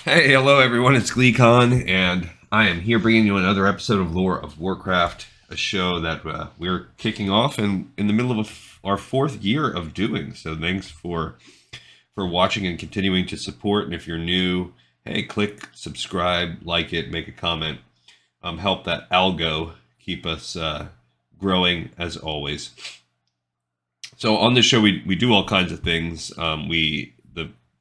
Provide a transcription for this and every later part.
Hey, hello everyone, it's GleeCon, and I am here bringing you another episode of Lore of Warcraft, a show that we're kicking off in the middle of our fourth year of doing. So thanks for watching and continuing to support. And if you're new, hey, click subscribe, like it, make a comment, help that algo keep us growing as always. So on this show, we do all kinds of things.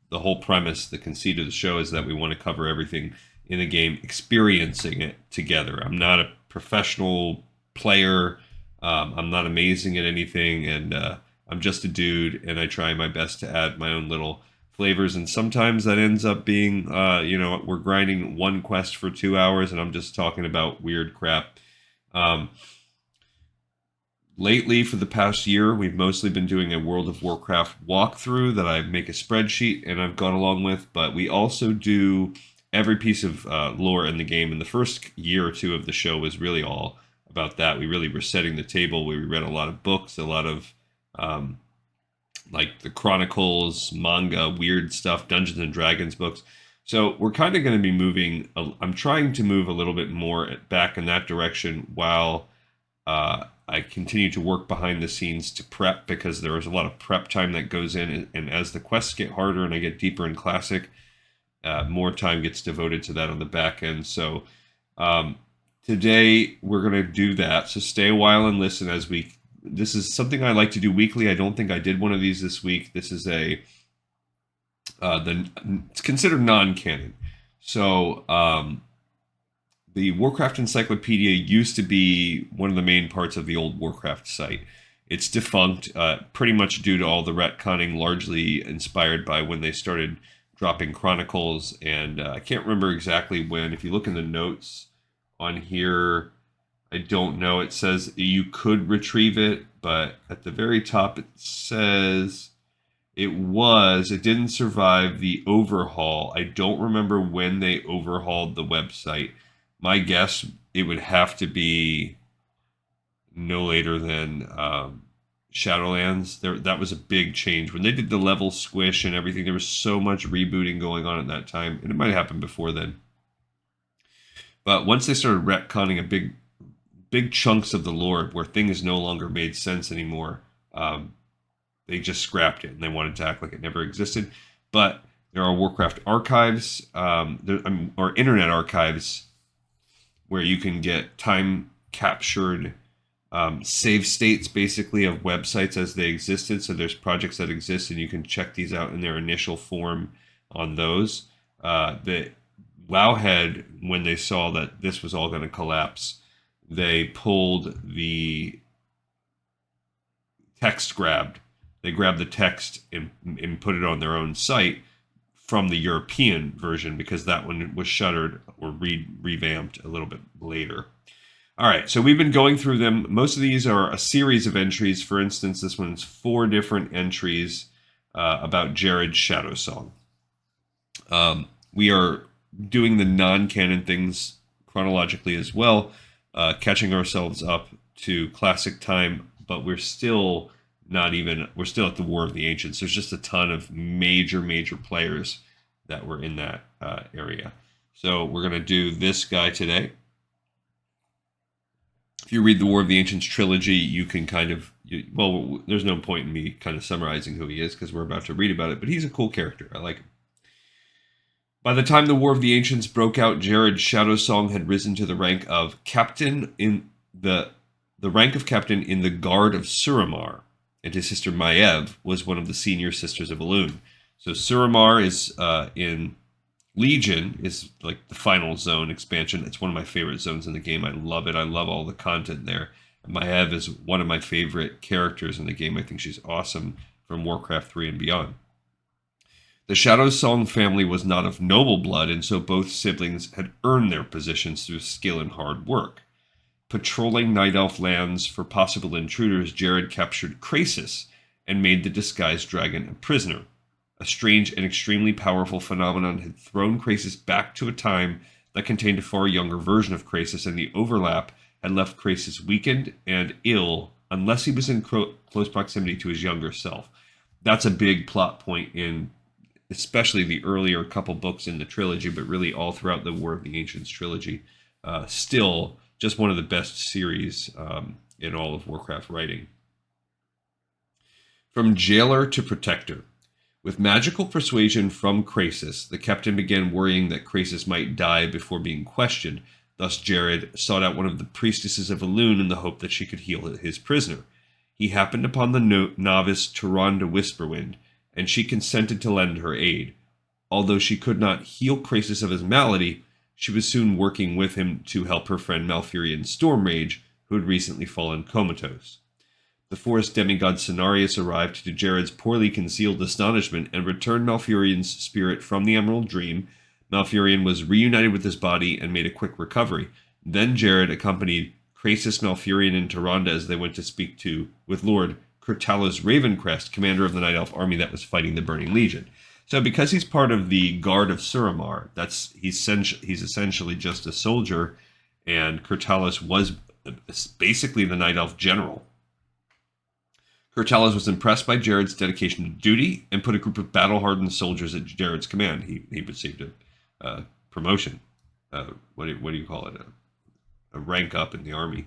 The whole premise, the conceit of the show is that we want to cover everything in the game, experiencing it together. I'm not a professional player. I'm not amazing at anything, and I'm just a dude, and I try my best to add my own little flavors. And sometimes that ends up being, we're grinding one quest for 2 hours, and I'm just talking about weird crap. Lately, for the past year, we've mostly been doing a World of Warcraft walkthrough that I make a spreadsheet and I've gone along with, but we also do every piece of lore in the game. And the first year or two of the show was really all about that. We really were setting the table. We read a lot of books, a lot of like the Chronicles, manga, weird stuff, Dungeons and Dragons books. So we're kind of going to be moving, I'm trying to move a little bit more back in that direction while I continue to work behind the scenes to prep, because there is a lot of prep time that goes in, and as the quests get harder and I get deeper in Classic, more time gets devoted to that on the back end. So today we're going to do that. So stay a while and listen as this is something I like to do weekly. I don't think I did one of these this week. This is it's considered non-canon. So the Warcraft Encyclopedia used to be one of the main parts of the old Warcraft site. It's defunct, pretty much due to all the retconning, largely inspired by when they started dropping Chronicles, and I can't remember exactly when. If you look in the notes on here, I don't know. It says you could retrieve it, but at the very top it says it didn't survive the overhaul. I don't remember when they overhauled the website. My guess, it would have to be no later than Shadowlands. That was a big change. When they did the level squish and everything, there was so much rebooting going on at that time, and it might have happened before then. But once they started retconning a big chunks of the lore where things no longer made sense anymore, they just scrapped it, and they wanted to act like it never existed. But there are Warcraft archives, or internet archives, where you can get time captured save states basically of websites as they existed. So there's projects that exist, and you can check these out in their initial form on those. The Wowhead, when they saw that this was all going to collapse, they pulled the text grabbed. They grabbed the text and put it on their own site from the European version, because that one was shuttered or revamped a little bit later. All right, so we've been going through them. Most of these are a series of entries. For instance, this one's 4 different entries about Jarod Shadowsong. We are doing the non-canon things chronologically as well, catching ourselves up to Classic time, but we're still at the War of the Ancients. There's just a ton of major players that were in that area. So we're going to do this guy today. If you read the War of the Ancients trilogy, you can there's no point in me kind of summarizing who he is, because we're about to read about it, but he's a cool character. I like him. By the time the War of the Ancients broke out, Jarod Shadowsong had risen to the rank of captain in the rank of captain in the Guard of Suramar, and his sister Maiev was one of the senior sisters of Elune. So Suramar is in Legion, is like the final zone expansion. It's one of my favorite zones in the game. I love it. I love all the content there. And Maiev is one of my favorite characters in the game. I think she's awesome from Warcraft 3 and beyond. The Shadowsong family was not of noble blood, and so both siblings had earned their positions through skill and hard work. Patrolling Night Elf lands for possible intruders, Jarod captured Krasis and made the disguised dragon a prisoner. A strange and extremely powerful phenomenon had thrown Krasis back to a time that contained a far younger version of Krasis, and the overlap had left Krasis weakened and ill unless he was in close proximity to his younger self. That's a big plot point in especially the earlier couple books in the trilogy, but really all throughout the War of the Ancients trilogy. Still, just one of the best series in all of Warcraft writing. From jailer to protector. With magical persuasion from Krasis, the captain began worrying that Krasis might die before being questioned. Thus, Jarod sought out one of the priestesses of Elune in the hope that she could heal his prisoner. He happened upon the novice Tyrande Whisperwind, and she consented to lend her aid. Although she could not heal Krasis of his malady, she was soon working with him to help her friend Malfurion Stormrage, who had recently fallen comatose. The forest demigod Cenarius arrived to Jarod's poorly concealed astonishment and returned Malfurion's spirit from the Emerald Dream. Malfurion was reunited with his body and made a quick recovery. Then Jarod accompanied Krasis, Malfurion, and Tyrande as they went to speak with Lord Kurtalos Ravencrest, commander of the Night Elf army that was fighting the Burning Legion. So because he's part of the Guard of Suramar, he's essentially just a soldier, and Kurtalos was basically the Night Elf general. Kurtalos was impressed by Jarod's dedication to duty and put a group of battle-hardened soldiers at Jarod's command. He received a promotion. What do you call it? A rank up in the army.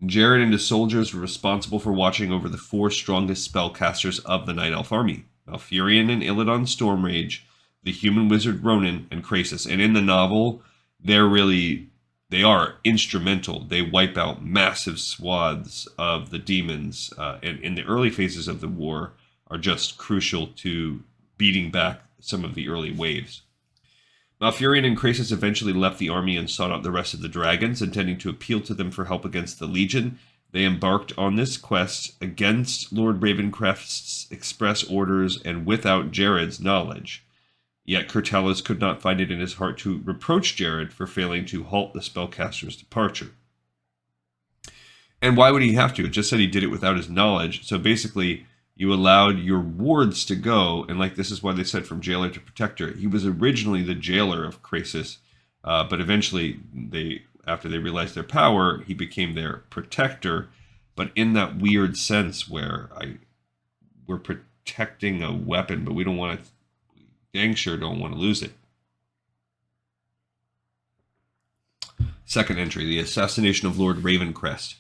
Jarod and his soldiers were responsible for watching over the 4 strongest spellcasters of the Night Elf army: Malfurion and Illidan Stormrage, the human wizard Ronan, and Krasis. And in the novel, they are instrumental. They wipe out massive swaths of the demons, and in the early phases of the war are just crucial to beating back some of the early waves. Malfurion and Krasis eventually left the army and sought out the rest of the dragons, intending to appeal to them for help against the Legion. They embarked on this quest against Lord Ravencrest's express orders and without Jarod's knowledge. Yet Kurtalos could not find it in his heart to reproach Jarod for failing to halt the spellcaster's departure. And why would he have to? It just said he did it without his knowledge. So basically, you allowed your wards to go, and this is why they said from jailer to protector. He was originally the jailer of Krasis, but eventually, after they realized their power, he became their protector, but in that weird sense where we're protecting a weapon, but we don't want to. Dang sure don't want to lose it. Second entry, the assassination of Lord Ravencrest.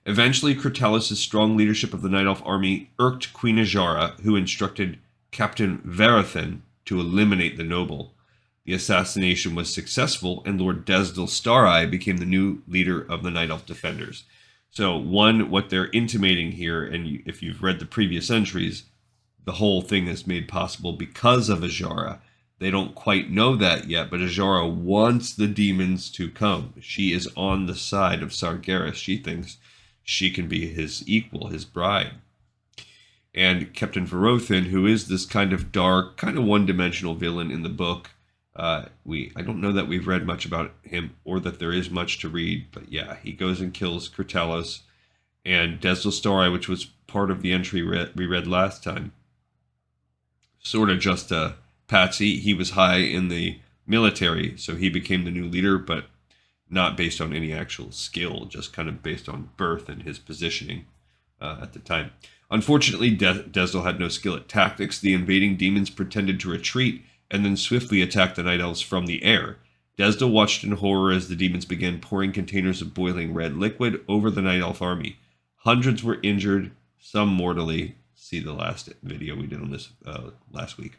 Eventually, Kurtalos' strong leadership of the Night Elf army irked Queen Ajara, who instructed Captain Verathan to eliminate the noble. The assassination was successful, and Lord Desdal Stareye became the new leader of the Night Elf defenders. So, what they're intimating here, and if you've read the previous entries, the whole thing is made possible because of Ajara. They don't quite know that yet, but Ajara wants the demons to come. She is on the side of Sargeras. She thinks she can be his equal, his bride. And Captain Verathan, who is this kind of dark, kind of one-dimensional villain in the book, I don't know that we've read much about him or that there is much to read, but yeah, he goes and kills Kurtalos and Desdal Stareye, which was part of the entry we read last time. Sort of just a patsy. He was high in the military, so he became the new leader, but not based on any actual skill, just kind of based on birth and his positioning at the time. Unfortunately, Desdal had no skill at tactics. The invading demons pretended to retreat and then swiftly attacked the Night Elves from the air. Desdal watched in horror as the demons began pouring containers of boiling red liquid over the Night Elf army. Hundreds were injured, some mortally. See the last video we did on this last week.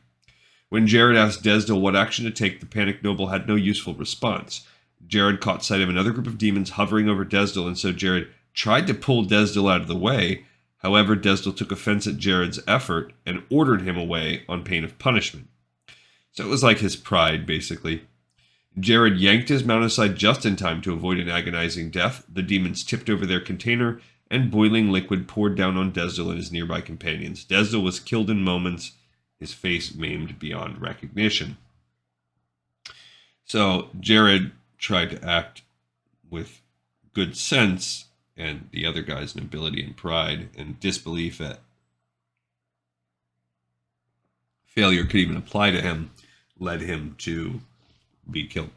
When Jarod asked Desdal what action to take, the panicked noble had no useful response. Jarod caught sight of another group of demons hovering over Desdal, and so Jarod tried to pull Desdal out of the way. However, Desdal took offense at Jarod's effort and ordered him away on pain of punishment. So it was like his pride, basically. Jarod yanked his mount aside just in time to avoid an agonizing death. The demons tipped over their container, and boiling liquid poured down on Desdal and his nearby companions. Desdal was killed in moments, his face maimed beyond recognition. So Jarod tried to act with good sense, and the other guy's nobility and pride and disbelief that failure could even apply to him led him to be killed.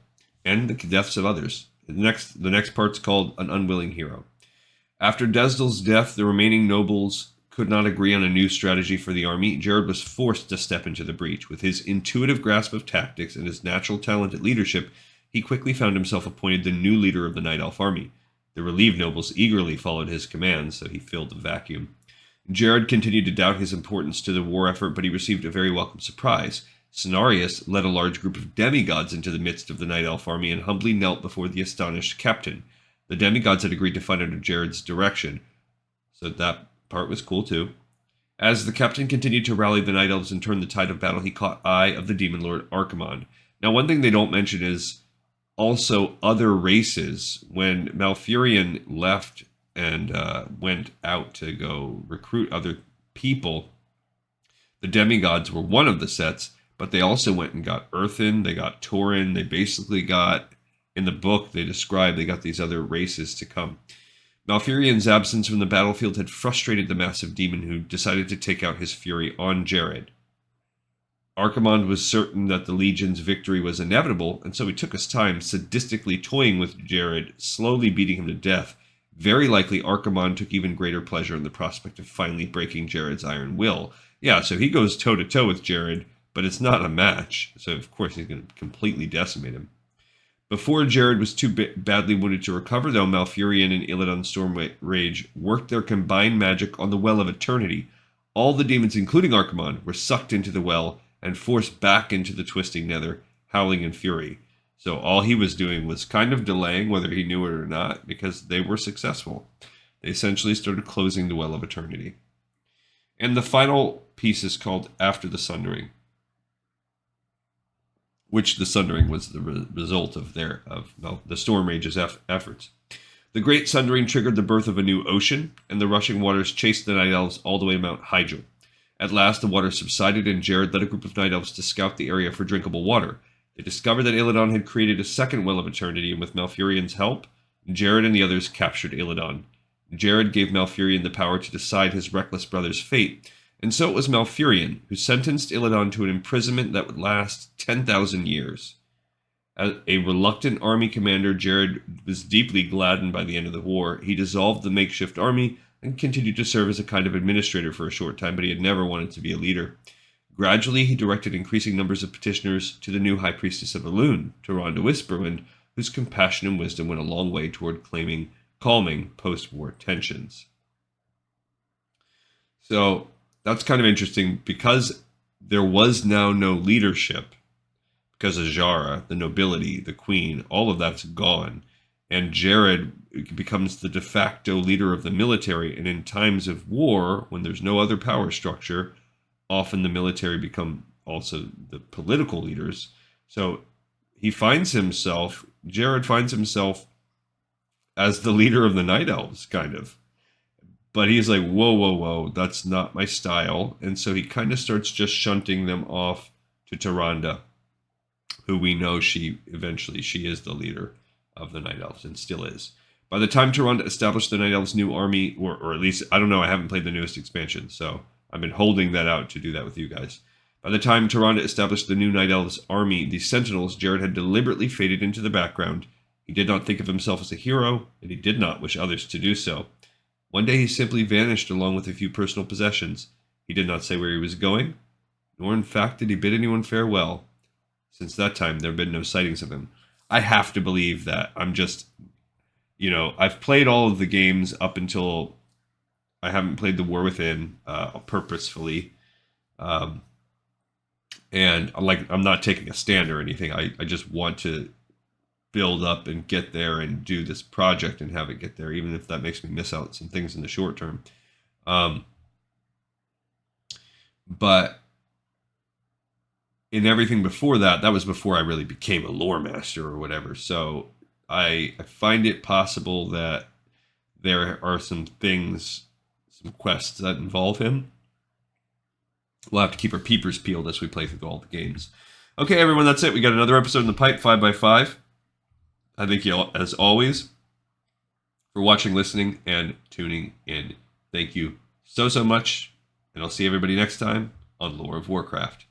And the deaths of others. The next part's called An Unwilling Hero. After Desdal's death, the remaining nobles could not agree on a new strategy for the army, Jarod was forced to step into the breach. With his intuitive grasp of tactics and his natural talent at leadership, he quickly found himself appointed the new leader of the Night Elf army. The relieved nobles eagerly followed his commands, so he filled the vacuum. Jarod continued to doubt his importance to the war effort, but he received a very welcome surprise. Cenarius led a large group of demigods into the midst of the Night Elf army and humbly knelt before the astonished captain. The demigods had agreed to fight under Jarod's direction, so that part was cool too. As the captain continued to rally the Night Elves and turn the tide of battle, he caught eye of the demon lord Archimonde. Now, one thing they don't mention is also other races. When Malfurion left and went out to go recruit other people, the demigods were one of the sets, but they also went and got Earthen, they got Tauren, they basically got, in the book they describe, they got these other races to come. Malfurion's absence from the battlefield had frustrated the massive demon, who decided to take out his fury on Jarod. Archimonde was certain that the Legion's victory was inevitable, and so he took his time, sadistically toying with Jarod, slowly beating him to death. Very likely Archimonde took even greater pleasure in the prospect of finally breaking Jarod's iron will. Yeah, so he goes toe-to-toe with Jarod, but it's not a match, so of course he's going to completely decimate him. Before Jarod was too badly wounded to recover, though, Malfurion and Illidan's Stormrage worked their combined magic on the Well of Eternity. All the demons, including Archimonde, were sucked into the well and forced back into the twisting nether, howling in fury. So all he was doing was kind of delaying, whether he knew it or not, because they were successful. They essentially started closing the Well of Eternity. And the final piece is called After the Sundering, which the Sundering was the result of the Stormrage's efforts. The Great Sundering triggered the birth of a new ocean, and the rushing waters chased the Night Elves all the way to Mount Hyjal. At last, the water subsided, and Jarod led a group of Night Elves to scout the area for drinkable water. They discovered that Illidan had created a second Well of Eternity, and with Malfurion's help, Jarod and the others captured Illidan. Jarod gave Malfurion the power to decide his reckless brother's fate, and so it was Malfurion who sentenced Illidan to an imprisonment that would last 10,000 years. As a reluctant army commander, Jarod was deeply gladdened by the end of the war. He dissolved the makeshift army and continued to serve as a kind of administrator for a short time, but he had never wanted to be a leader. Gradually, he directed increasing numbers of petitioners to the new High Priestess of Elune, Tyrande Whisperwind, whose compassion and wisdom went a long way toward calming post-war tensions. So that's kind of interesting, because there was now no leadership, because Azshara, the nobility, the queen, all of that's gone, and Jarod becomes the de facto leader of the military. And in times of war, when there's no other power structure, often the military become also the political leaders. So Jarod finds himself as the leader of the Night Elves, kind of. But he's like, whoa, that's not my style. And so he kind of starts just shunting them off to Tyrande, who we know she is the leader of the Night Elves, and still is. By the time Tyrande established the Night Elves' new army, or at least, I don't know, I haven't played the newest expansion, so I've been holding that out to do that with you guys. By the time Tyrande established the new Night Elves' army, the Sentinels, Jarod had deliberately faded into the background. He did not think of himself as a hero, and he did not wish others to do so. One day he simply vanished along with a few personal possessions. He did not say where he was going, nor in fact did he bid anyone farewell. Since that time, there have been no sightings of him. I have to believe that. I've played all of the games up until I haven't played The War Within purposefully. And I'm not taking a stand or anything. I just want to build up and get there and do this project and have it get there, even if that makes me miss out some things in the short term. But in everything before that, that was before I really became a lore master or whatever. So I find it possible that there are some quests that involve him. We'll have to keep our peepers peeled as we play through all the games. Okay, everyone, that's it. We got another episode in the pipe, 5x5. I thank you all, as always, for watching, listening, and tuning in. Thank you so much, and I'll see everybody next time on Lore of Warcraft.